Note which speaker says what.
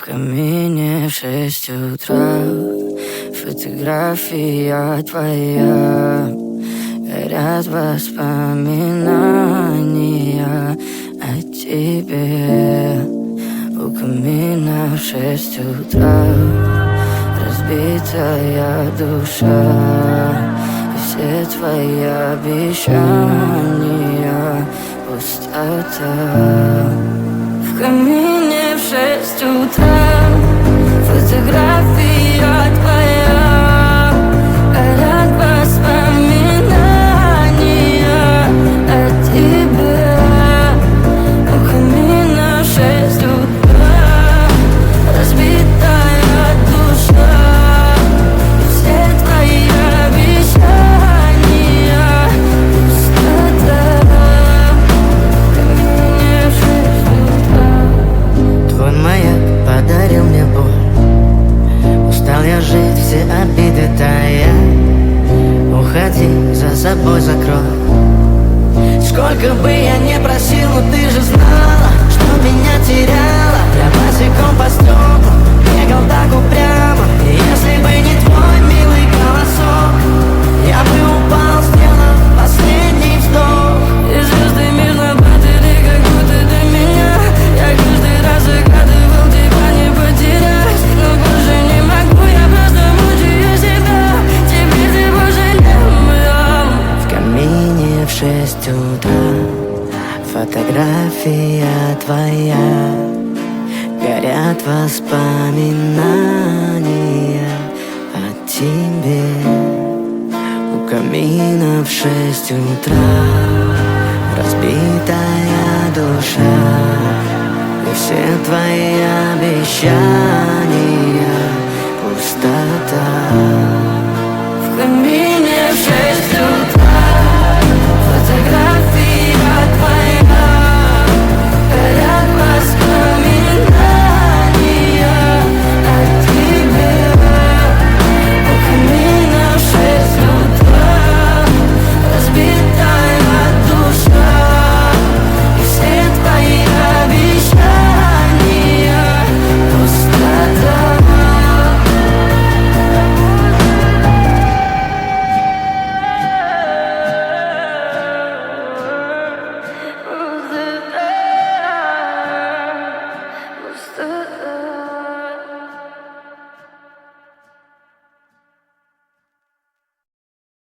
Speaker 1: В камине в 6 утра фотография твоя. Горят воспоминания о тебе. У камина в 6 утра разбитая душа. И все твои обещания пустота. В камине в 6 утра фотография твоя. Горят воспоминания о тебе. У камина в 6 утра разбитая душа. И все твои обещания пустота. В камине в 6 утра.
Speaker 2: Твой маяк подарил мне боль. Устал я жить, все обиды тая. Уходи, за собой закрой. Сколько бы я не просил, но ты же знала, что меня теряла. Я босиком по стеклам бегал так упрямо. И если бы не твой милый голосок, я бы упал, сделав последний вздох.
Speaker 1: И звезды мирно падали, как будто до меня. Я каждый раз загадывал тебя не потерять. Но больше не могу, я просто мучаю себя. Теперь ты пожалел моем.
Speaker 2: В камине в 6 утра фотография твоя. Горят воспоминания о тебе. У камина в 6 утра разбитая душа. И все твои обещания пустота.